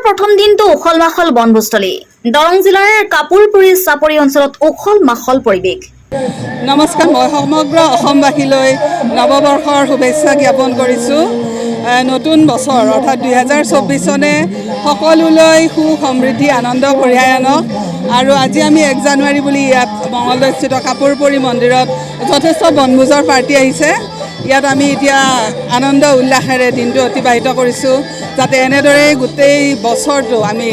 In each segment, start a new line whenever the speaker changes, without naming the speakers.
প্ৰথম দিনটো উখল মাখল বনভোজস্থলী। দৰং জিলাৰ কাপুৰপুৰী চাপৰি অঞ্চলত উখল মাখল পৰিৱেশ।
নমস্কাৰ, মই সমগ্ৰ অসমবাসীলৈ নৱবৰ্ষৰ শুভেচ্ছা জ্ঞাপন কৰিছোঁ। নতুন বছৰ অৰ্থাৎ 2024 চনে সকলোলৈ সুখ সমৃদ্ধি আনন্দ কঢ়িয়াই আনক। আৰু আজি আমি 1 জানুৱাৰী বুলি ইয়াত মঙলদৈস্থিত কাপুৰপুৰী মন্দিৰত যথেষ্ট বনভোজৰ পাৰ্টি আহিছে। ইয়াত আমি এতিয়া আনন্দ উল্লাসেৰে দিনটো অতিবাহিত কৰিছোঁ, যাতে এনেদৰেই গোটেই বছৰটো আমি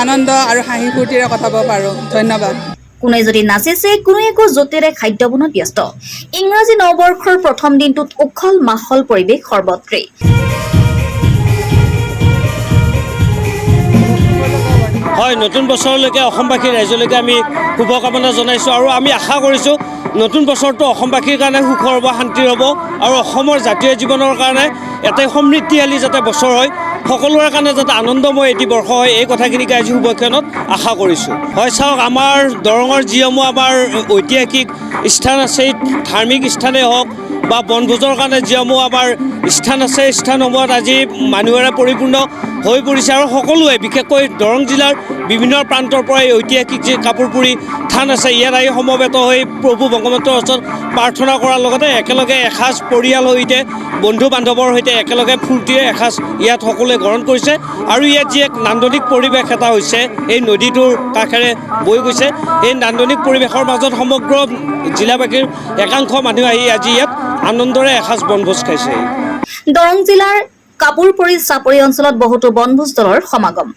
আনন্দ আৰু হাঁহি ফূৰ্তিৰে কটাব পাৰোঁ। ধন্যবাদ।
কোনে যদি নাচিছে, কোনো একো জোতেৰে খাদ্য বনোৱাত ব্যস্ত। ইংৰাজী নৱবৰ্ষৰ প্ৰথম দিনটোত উখল মাখল পৰিৱেশ সৰ্বত্ৰেই।
হয়, নতুন বছৰলৈকে অসমবাসীৰ ৰাইজলৈকে আমি শুভকামনা জনাইছোঁ আৰু আমি আশা কৰিছোঁ নতুন বছৰটো অসমবাসীৰ কাৰণে সুখৰ হ'ব, শান্তিৰ হ'ব আৰু অসমৰ জাতীয় জীৱনৰ কাৰণে এটাই সমৃদ্ধিশালী যাতে বছৰ হয়, সকলোৰে কাৰণে যাতে আনন্দময় এটি বৰ্ষ হয়, এই কথাখিনিকে আজি শুভক্ষণত আশা কৰিছোঁ। হয়, চাওক, আমাৰ দৰঙৰ যিসমূহ আমাৰ ঐতিহাসিক স্থান আছে, ধাৰ্মিক স্থানেই হওক বা বনভোজৰ কাৰণে যিসমূহ আমাৰ স্থান আছে, স্থানসমূহত আজি মানুহেৰে পৰিপূৰ্ণ হৈ পৰিছে আৰু সকলোৱে বিশেষকৈ দৰং জিলাৰ বিভিন্ন প্ৰান্তৰ পৰা এই ঐতিহাসিক যি কাপুৰপুৰী থান আছে, ইয়াত আহি সমবেত হৈ প্ৰভু ভগৱন্তৰ ওচৰত প্ৰাৰ্থনা কৰাৰ লগতে একেলগে এসাঁজ পৰিয়ালৰ সৈতে বন্ধু বান্ধৱৰ সৈতে একেলগে ফূৰ্তিৰে এসাঁজ ইয়াত সকলোৱে গ্ৰহণ কৰিছে। আৰু ইয়াত যি এক নান্দনিক পৰিৱেশ এটা হৈছে, এই নদীটোৰ কাষেৰে বৈ গৈছে, এই নান্দনিক পৰিৱেশৰ মাজত সমগ্ৰ জিলাবাসীৰ একাংশ মানুহ আহি আজি ইয়াত আনন্দৰে এসাঁজ বনভোজ খাইছে।
দৰং জিলাৰ কাপুৰপুৰী চাপৰি অঞ্চলত বহুতো বনভোজ দলৰ সমাগম।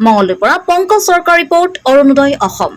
মঙলদৈৰ পৰা পংকজ চৰকাৰ ৰিপৰ্ট, অৰুণোদয় অসম।